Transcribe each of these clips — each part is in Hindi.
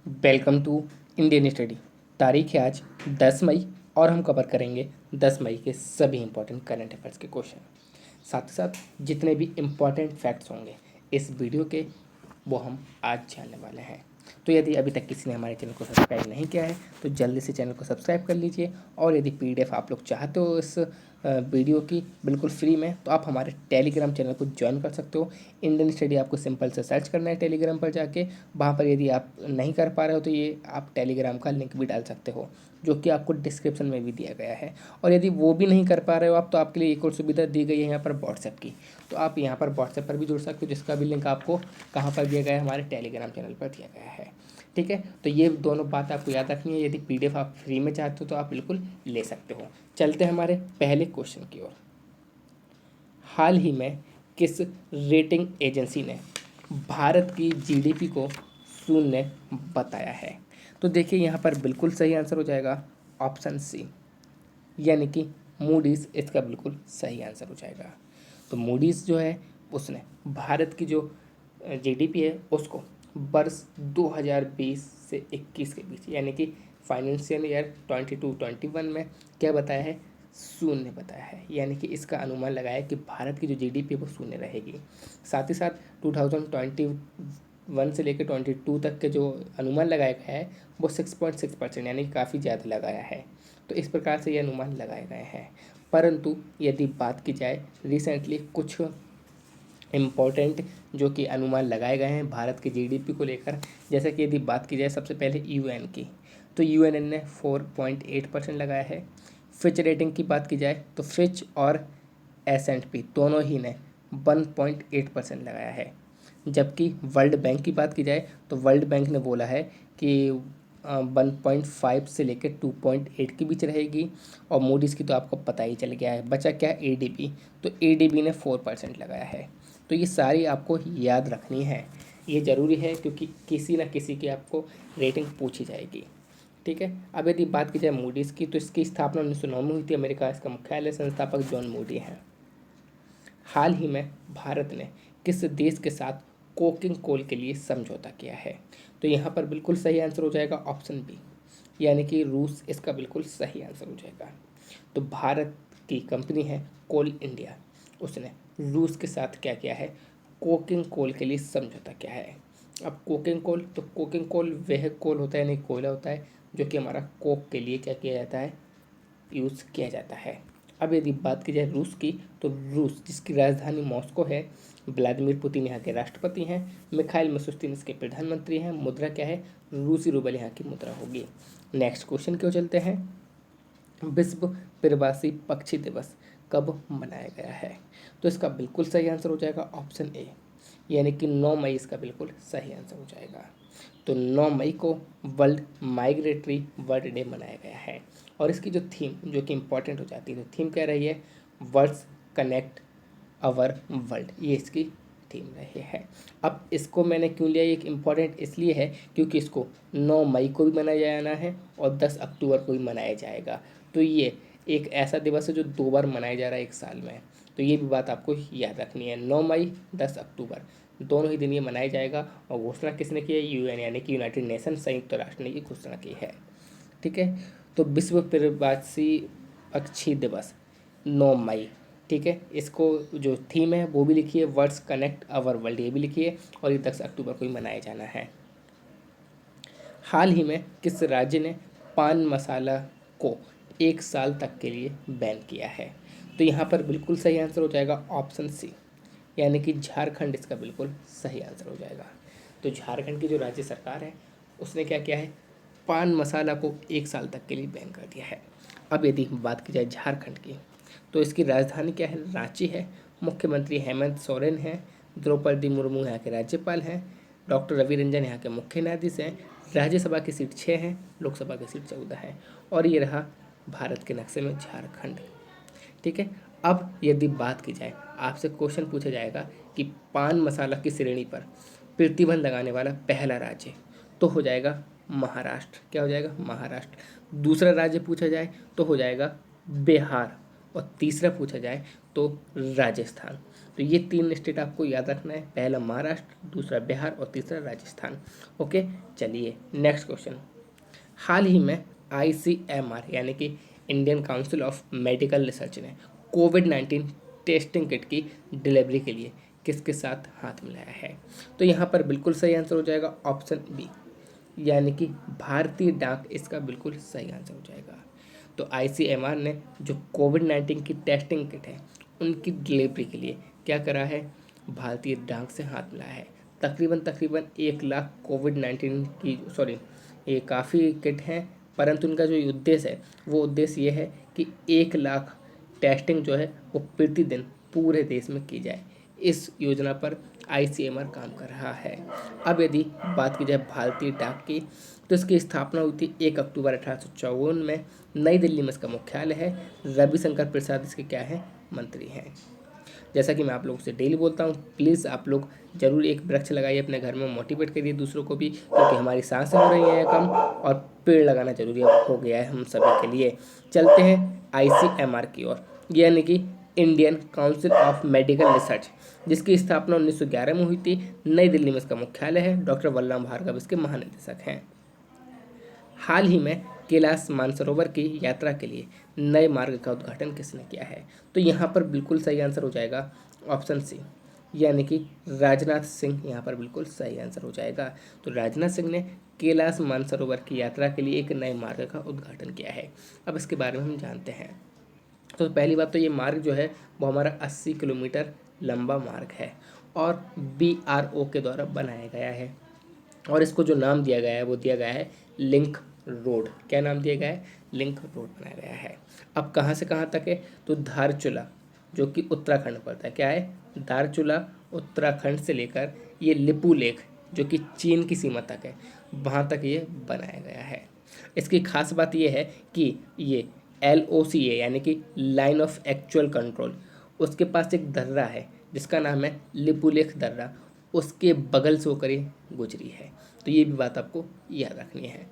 Welcome to Indian study. तारीख है आज 10 मई और हम कवर करेंगे 10 मई के सभी इंपॉर्टेंट करंट अफेयर्स के क्वेश्चन। साथ ही साथ जितने भी इम्पॉर्टेंट फैक्ट्स होंगे इस वीडियो के वो हम आज जानने वाले हैं। तो यदि अभी तक किसी ने हमारे चैनल को सब्सक्राइब नहीं किया है तो जल्दी से चैनल को सब्सक्राइब कर लीजिए। और यदि पीडीएफ आप लोग चाहते हो इस वीडियो की बिल्कुल फ्री में तो आप हमारे टेलीग्राम चैनल को ज्वाइन कर सकते हो। इंडियन स्टडी आपको सिंपल से सर्च करना है टेलीग्राम पर जाके। वहाँ पर यदि आप नहीं कर पा रहे हो तो ये आप टेलीग्राम का लिंक भी डाल सकते हो जो कि आपको डिस्क्रिप्शन में भी दिया गया है। और यदि वो भी नहीं कर पा रहे हो आप तो आपके लिए एक और सुविधा दी गई है यहाँ पर व्हाट्सएप की। तो आप यहाँ पर व्हाट्सएप पर भी जुड़ सकते हो जिसका भी लिंक आपको कहाँ पर दिया गया है, हमारे टेलीग्राम चैनल पर दिया गया है। ठीक है, तो ये दोनों बात आपको याद रखनी है। यदि पीडीएफ आप फ्री में चाहते हो तो आप बिल्कुल ले सकते हो। चलते हैं हमारे पहले क्वेश्चन की ओर। हाल ही में किस रेटिंग एजेंसी ने भारत की जीडीपी को शून्य बताया है? तो देखिए यहाँ पर बिल्कुल सही आंसर हो जाएगा ऑप्शन सी, यानी कि मूडीज़ इसका बिल्कुल सही आंसर हो जाएगा। तो मूडीज़ जो है उसने भारत की जो जीडीपी है उसको वर्ष 2020 से 21 के बीच यानी कि फाइनेंशियल ईयर 22-21 में क्या बताया है? शून्य बताया है। यानी कि इसका अनुमान लगाया कि भारत की जो जीडीपी है वो शून्य रहेगी। साथ ही साथ 2021 से लेकर 22 तक के जो अनुमान लगाया गया है वो 6.6% यानी काफ़ी ज़्यादा लगाया है। तो इस प्रकार से ये अनुमान लगाए गए हैं। परंतु यदि बात की जाए रिसेंटली कुछ इम्पोर्टेंट जो कि अनुमान लगाए गए हैं भारत की जीडीपी को लेकर, जैसे कि यदि बात की जाए सबसे पहले यूएन की, तो यूएनएन ने 4.8% लगाया है। फिच रेटिंग की बात की जाए तो फिच और S&P दोनों ही ने 1.8% लगाया है। जबकि वर्ल्ड बैंक की बात की जाए तो वर्ल्ड बैंक ने बोला है कि 1.5 से लेकर 2.8 के बीच रहेगी। और मूडीज़ की तो आपको पता ही चल गया है। बचा क्या? एडीबी। तो एडीबी ने 4% लगाया है। तो ये सारी आपको याद रखनी है, ये ज़रूरी है क्योंकि किसी न किसी की आपको रेटिंग पूछी जाएगी। ठीक है, अब यदि बात की जाए मूडीज़ की तो इसकी स्थापना 1909 में हुई थी। अमेरिका इसका मुख्यालय, संस्थापक जॉन मूडी हैं। हाल ही में भारत ने किस देश के साथ कोकिंग कोल के लिए समझौता किया है? तो यहाँ पर बिल्कुल सही आंसर हो जाएगा ऑप्शन बी, यानी कि रूस इसका बिल्कुल सही आंसर हो जाएगा। तो भारत की कंपनी है कोल इंडिया, उसने रूस के साथ क्या किया है? कोकिंग कोल के लिए समझौता किया है। अब कोकिंग कोल, तो कोकिंग कोल वह कोल होता है, यानी कोयला होता है जो कि हमारा कोक के लिए क्या किया जाता है? यूज़ किया जाता है। अब यदि बात की जाए रूस की, तो रूस जिसकी राजधानी मॉस्को है, व्लादिमीर पुतिन यहाँ के राष्ट्रपति हैं, मिखाइल मिशुस्तिन इसके प्रधानमंत्री हैं। मुद्रा क्या है? रूसी रूबल यहाँ की मुद्रा होगी। नेक्स्ट क्वेश्चन की ओर चलते हैं। विश्व प्रवासी पक्षी दिवस कब मनाया गया है? तो इसका बिल्कुल सही आंसर हो जाएगा ऑप्शन ए, यानी कि 9 मई इसका बिल्कुल सही आंसर हो जाएगा। तो 9 मई को वर्ल्ड माइग्रेटरी बर्ड डे मनाया गया है। और इसकी जो थीम जो कि इम्पोर्टेंट हो जाती है, तो थीम क्या रही है? वर्ड्स कनेक्ट अवर वर्ल्ड, ये इसकी थीम रही है। अब इसको मैंने क्यों लिया? एक इम्पॉर्टेंट इसलिए है क्योंकि इसको 9 मई को भी मनाया जाना है और 10 अक्टूबर को भी मनाया जाएगा। तो ये एक ऐसा दिवस है जो 2 बार मनाया जा रहा है एक साल में। तो ये भी बात आपको याद रखनी है। 9 मई 10 अक्टूबर दोनों ही दिन ये मनाया जाएगा। और घोषणा किसने की है? यूएन यानी कि यूनाइटेड नेशन, संयुक्त राष्ट्र ने ये घोषणा की है। ठीक है, तो विश्व प्रवासी पक्षी दिवस 9 मई। ठीक है, इसको जो थीम है वो भी लिखिए, वर्ड्स कनेक्ट अवर वर्ल्ड, ये भी लिखिए। और ये 10 अक्टूबर को ही मनाया जाना है। हाल ही में किस राज्य ने पान मसाला को 1 साल तक के लिए बैन किया है? तो यहाँ पर बिल्कुल सही आंसर हो जाएगा ऑप्शन सी, यानी कि झारखंड इसका बिल्कुल सही आंसर हो जाएगा। तो झारखंड की जो राज्य सरकार है उसने क्या किया है? पान मसाला को 1 साल तक के लिए बैन कर दिया है। अब यदि बात की जाए झारखंड की, तो इसकी राजधानी क्या है? रांची है। मुख्यमंत्री हेमंत सोरेन हैं। द्रौपदी मुर्मू यहाँ के राज्यपाल हैं। डॉक्टर रवि रंजन यहाँ के मुख्य न्यायाधीश हैं। राज्यसभा की सीट 6 हैं, लोकसभा की सीट 14 है। और ये रहा भारत के नक्शे में झारखंड। ठीक है, अब यदि बात की जाए, आपसे क्वेश्चन पूछा जाएगा कि पान मसाला की श्रेणी पर प्रतिबंध लगाने वाला पहला राज्य, तो हो जाएगा महाराष्ट्र। क्या हो जाएगा? महाराष्ट्र। दूसरा राज्य पूछा जाए तो हो जाएगा बिहार। और तीसरा पूछा जाए तो राजस्थान। तो ये 3 स्टेट आपको याद रखना है, पहला महाराष्ट्र, दूसरा बिहार और तीसरा राजस्थान। ओके, चलिए नेक्स्ट क्वेश्चन। हाल ही में ICMR यानी कि Indian council of medical research ने कोविड-19 टेस्टिंग किट की डिलीवरी के लिए किसके साथ हाथ मिलाया है? तो यहाँ पर बिल्कुल सही आंसर हो जाएगा ऑप्शन बी, यानी कि भारतीय डाक इसका बिल्कुल सही आंसर हो जाएगा। तो ICMR ने जो कोविड-19 की टेस्टिंग किट है उनकी डिलीवरी के लिए क्या करा है? भारतीय डाक से हाथ मिलाया है। तकरीबन 1 लाख कोविड-19 की ये काफ़ी किट हैं, परंतु उनका जो उद्देश्य है वो उद्देश्य ये है कि 1 लाख टेस्टिंग जो है वो प्रतिदिन पूरे देश में की जाए। इस योजना पर ICMR काम कर रहा है। अब यदि बात की जाए भारतीय डाक की, तो इसकी स्थापना हुई थी 1 अक्टूबर 1854 में, नई दिल्ली में इसका मुख्यालय है। रविशंकर प्रसाद इसके क्या हैं? मंत्री हैं। जैसा कि मैं आप लोगों से डेली बोलता हूँ, प्लीज़ आप लोग जरूर एक वृक्ष लगाइए अपने घर में, मोटिवेट करिए दूसरों को भी, क्योंकि हमारी सांसें हो रही हैं कम और पेड़ लगाना जरूरी हो गया है हम सभी के लिए। चलते हैं ICMR की ओर, यानी कि Indian council of medical research, जिसकी स्थापना 1911 में हुई थी। नई दिल्ली में इसका मुख्यालय है। डॉक्टर वल्लभ भार्गव इसके महानिदेशक हैं। हाल ही में कैलाश मानसरोवर की यात्रा के लिए नए मार्ग का उद्घाटन किसने किया है? तो यहाँ पर बिल्कुल सही आंसर हो जाएगा ऑप्शन सी, यानी कि राजनाथ सिंह यहाँ पर बिल्कुल सही आंसर हो जाएगा। तो राजनाथ सिंह ने कैलाश मानसरोवर की यात्रा के लिए एक नए मार्ग का उद्घाटन किया है। अब इसके बारे में हम जानते हैं। तो पहली बात तो ये मार्ग जो है वो हमारा 80 किलोमीटर लंबा मार्ग है और BRO के द्वारा बनाया गया है, और इसको जो नाम दिया गया है वो दिया गया है लिंक रोड। क्या नाम दिया गया है? लिंक रोड बनाया गया है। अब कहाँ से कहाँ तक है? तो धारचूला जो कि उत्तराखंड पड़ता है, क्या है? धारचूला उत्तराखंड से लेकर ये लिपू लेक जो कि चीन की सीमा तक है, वहाँ तक ये बनाया गया है। इसकी खास बात ये है कि ये LOCA यानी कि लाइन ऑफ एक्चुअल कंट्रोल, उसके पास एक दर्रा है जिसका नाम है लिपुलेख दर्रा, उसके बगल से होकर ये गुजरी है। तो ये भी बात आपको याद रखनी है।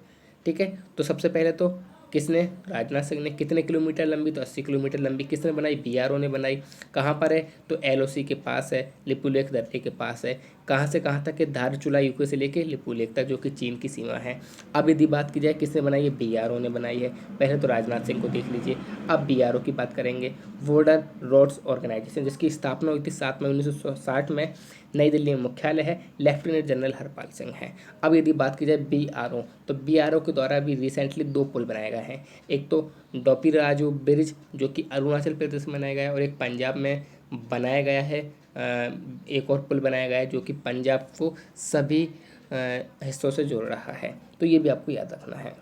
ठीक है, तो सबसे पहले तो किसने? राजनाथ सिंह ने। कितने किलोमीटर लंबी? तो 80 किलोमीटर लंबी। किसने बनाई? BRO ने बनाई। कहाँ पर है? तो LOC के पास है, लिपुलेख दर्रे के पास है। कहाँ से कहाँ तक है? धारचूला यूके से लेके लिपुलेख तक, जो कि चीन की सीमा है। अब यदि बात की जाए किसने बनाई है? BRO ने बनाई है। पहले तो राजनाथ सिंह को देख लीजिए। अब BRO की बात करेंगे, बॉर्डर रोड्स ऑर्गेनाइजेशन, जिसकी स्थापना हुई थी 7 मई 1960 में। नई दिल्ली में मुख्यालय है। लेफ्टिनेंट जनरल हरपाल सिंह हैं। अब यदि बात की जाए BRO, तो BRO के द्वारा भी रिसेंटली 2 पुल बनाए गए हैं। एक तो डोपी राजू ब्रिज जो कि अरुणाचल प्रदेश में बनाया गया है, और एक पंजाब में बनाया गया है। एक और पुल बनाया गया है जो कि पंजाब को सभी हिस्सों से जोड़ रहा है। तो ये भी आपको याद रखना है।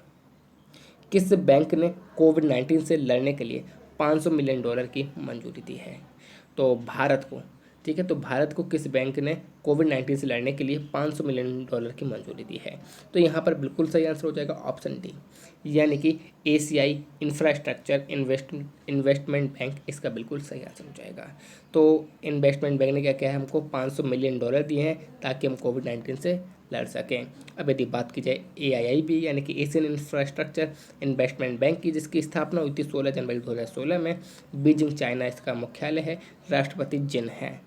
किस बैंक ने कोविड-19 से लड़ने के लिए $500 मिलियन की मंजूरी दी है? तो भारत को, ठीक है, तो भारत को किस बैंक ने कोविड-19 से लड़ने के लिए $500 मिलियन की मंजूरी दी है? तो यहाँ पर बिल्कुल सही आंसर हो जाएगा ऑप्शन डी, यानी कि ACI इंफ्रास्ट्रक्चर इन्वेस्टमेंट बैंक इसका बिल्कुल सही आंसर हो जाएगा। तो इन्वेस्टमेंट बैंक ने क्या किया है? हमको $500 मिलियन दिए हैं ताकि हम कोविड-19 से लड़ सकें। अब यदि बात की जाए AIIB यानी कि एशियन इंफ्रास्ट्रक्चर इन्वेस्टमेंट बैंक की, जिसकी स्थापना हुई थी 16 जनवरी 2016 में, बीजिंग चाइना इसका मुख्यालय है। राष्ट्रपति जिन हैं।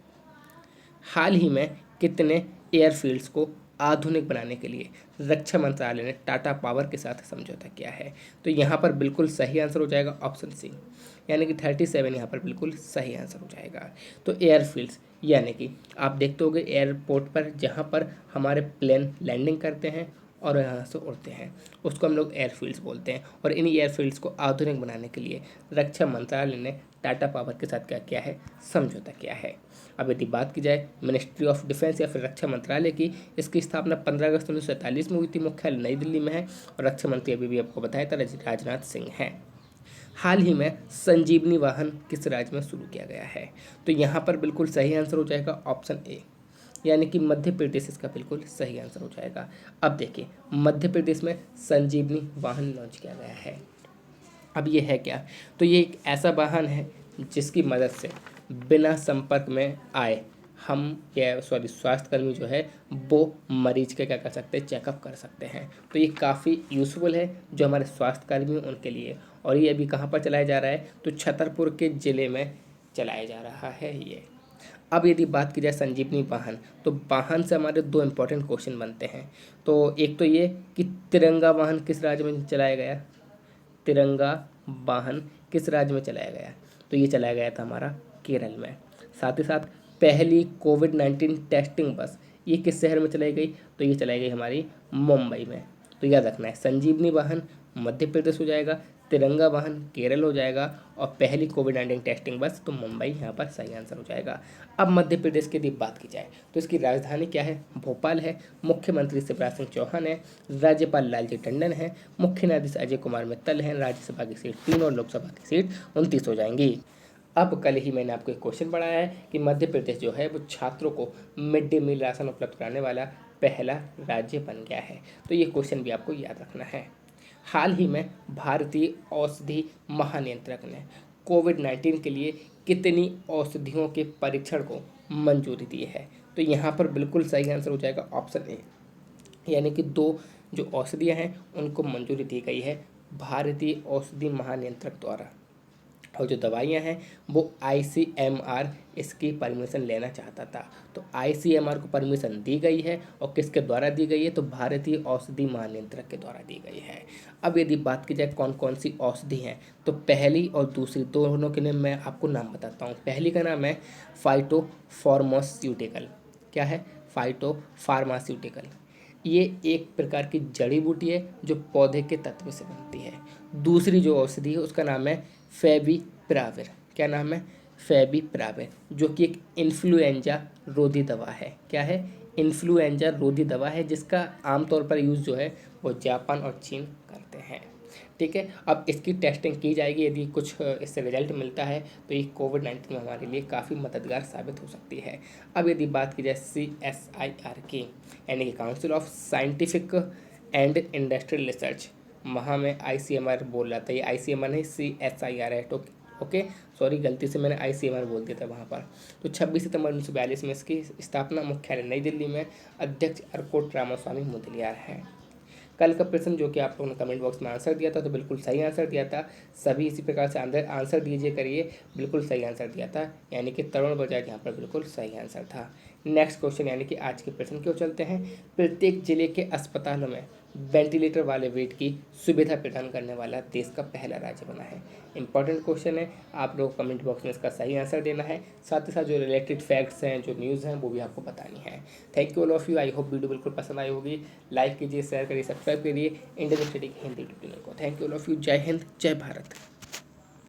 हाल ही में कितने एयरफील्ड्स को आधुनिक बनाने के लिए रक्षा मंत्रालय ने टाटा पावर के साथ समझौता किया है? तो यहाँ पर बिल्कुल सही आंसर हो जाएगा ऑप्शन सी, यानी कि 37 यहाँ पर बिल्कुल सही आंसर हो जाएगा। तो एयरफील्ड्स यानी कि आप देखते होंगे एयरपोर्ट पर जहाँ पर हमारे प्लेन लैंडिंग करते हैं और यहाँ से उड़ते हैं, उसको हम लोग एयरफील्ड्स बोलते हैं। और इन एयरफील्ड्स को आधुनिक बनाने के लिए रक्षा मंत्रालय ने टाटा पावर के साथ क्या किया है? समझौता किया है। अब यदि बात की जाए मिनिस्ट्री ऑफ डिफेंस या फिर रक्षा मंत्रालय की, इसकी स्थापना 15 अगस्त 1947 में हुई थी। मुख्यालय नई दिल्ली में है और रक्षा मंत्री अभी भी आपको बताया था राजनाथ सिंह हैं। हाल ही में संजीवनी वाहन किस राज्य में शुरू किया गया है? तो यहाँ पर बिल्कुल सही आंसर हो जाएगा ऑप्शन ए, यानी कि मध्य प्रदेश इसका बिल्कुल सही आंसर हो जाएगा। अब देखिए, मध्य प्रदेश में संजीवनी वाहन लॉन्च किया गया है। अब ये है क्या? तो ये एक ऐसा वाहन है जिसकी मदद से बिना संपर्क में आए हम स्वास्थ्यकर्मी जो है वो मरीज के क्या कर सकते हैं? चेकअप कर सकते हैं। तो ये काफ़ी यूज़फुल है जो हमारे स्वास्थ्यकर्मी हैं उनके लिए। और ये अभी कहाँ पर चलाया जा रहा है? तो छतरपुर के ज़िले में चलाया जा रहा है ये। अब यदि बात की जाए संजीवनी वाहन, तो वाहन से हमारे दो इंपॉर्टेंट क्वेश्चन बनते हैं। तो एक तो ये कि तिरंगा वाहन किस राज्य में चलाया गया, तिरंगा वाहन किस राज्य में चलाया गया, तो ये चलाया गया था हमारा केरल में। साथ ही साथ पहली कोविड-19 टेस्टिंग बस ये किस शहर में चलाई गई, तो ये चलाई गई हमारी मुंबई में। तो याद रखना है, संजीवनी वाहन मध्य प्रदेश हो जाएगा, तिरंगा वाहन केरल हो जाएगा, और पहली कोविड-19 टेस्टिंग बस तो मुंबई यहाँ पर सही आंसर हो जाएगा। अब मध्य प्रदेश की यदि बात की जाए तो इसकी राजधानी क्या है, भोपाल है, मुख्यमंत्री शिवराज सिंह चौहान है, राज्यपाल लालजी टंडन है, मुख्य न्यायाधीश अजय कुमार मित्तल हैं, राज्यसभा की सीट 3 और लोकसभा की सीट 29 हो जाएंगी। अब कल ही मैंने आपको एक क्वेश्चन पढ़ाया है कि मध्य प्रदेश जो है वो छात्रों को मिड डे मील राशन उपलब्ध कराने वाला पहला राज्य बन गया है। तो ये क्वेश्चन भी आपको याद रखना है। हाल ही में भारतीय औषधि महानियंत्रक ने कोविड-19 के लिए कितनी औषधियों के परीक्षण को मंजूरी दी है, तो यहाँ पर बिल्कुल सही आंसर हो जाएगा ऑप्शन ए, यानी कि 2 जो औषधियाँ हैं उनको मंजूरी दी गई है भारतीय औषधि महानियंत्रक द्वारा, और जो दवाइयाँ हैं वो ICMR इसकी परमिशन लेना चाहता था। तो ICMR को परमिशन दी गई है, और किसके द्वारा दी गई है, तो भारतीय औषधि महानियंत्रक के द्वारा दी गई है। अब यदि बात की जाए कौन कौन सी औषधि हैं, तो पहली और दूसरी दोनों के लिए मैं आपको नाम बताता हूँ। पहली का नाम है फाइटोफार्मास्यूटिकल। क्या है, फाइटोफार्मास्यूटिकल। ये एक प्रकार की जड़ी बूटी है जो पौधे के तत्व से बनती है। दूसरी जो औषधि है उसका नाम है फेविपिराविर। क्या नाम है, फेविपिराविर, जो कि एक इन्फ्लुएंजा रोधी दवा है। क्या है, इन्फ्लुएंजा रोधी दवा है, जिसका आमतौर पर यूज़ जो है वो जापान और चीन करते हैं। ठीक है, अब इसकी टेस्टिंग की जाएगी, यदि कुछ इससे रिजल्ट मिलता है तो ये कोविड-19 में हमारे लिए काफ़ी मददगार साबित हो सकती है। अब यदि बात की जाए CSIR की, यानी कि council of scientific and industrial research, वहाँ में ICMR बोल रहा था, ये ICMR नहीं CSIR है। तो ओके, सॉरी, गलती से मैंने ICMR बोल दिया था वहाँ पर। तो 26 सितंबर 1942 में इसकी स्थापना मुख्यालय नई दिल्ली में, अध्यक्ष अर्कोट रामास्वामी मुदलियार हैं। कल का प्रश्न जो कि आप लोगों ने कमेंट बॉक्स में आंसर दिया था, तो बिल्कुल सही आंसर दिया था। सभी इसी प्रकार से आंसर दीजिए करिए, बिल्कुल सही आंसर दिया था, यानी कि तरुण बजाज यहाँ पर बिल्कुल सही आंसर था। नेक्स्ट क्वेश्चन यानी कि आज के प्रश्न क्यों चलते हैं। प्रत्येक जिले के अस्पतालों में वेंटिलेटर वाले बेड की सुविधा प्रदान करने वाला देश का पहला राज्य बना है। इंपॉर्टेंट क्वेश्चन है, आप लोग कमेंट बॉक्स में इसका सही आंसर देना है। साथ ही साथ जो रिलेटेड फैक्ट्स हैं, जो न्यूज़ हैं, वो भी आपको बतानी है। Thank you all of you. I hope video बिल्कुल पसंद आई होगी। लाइक कीजिए, शेयर करिए, सब्सक्राइब करिए इंडियन स्टडी की हिंदी ट्यूटोरियल को। Thank you all of you. जय हिंद, जय भारत।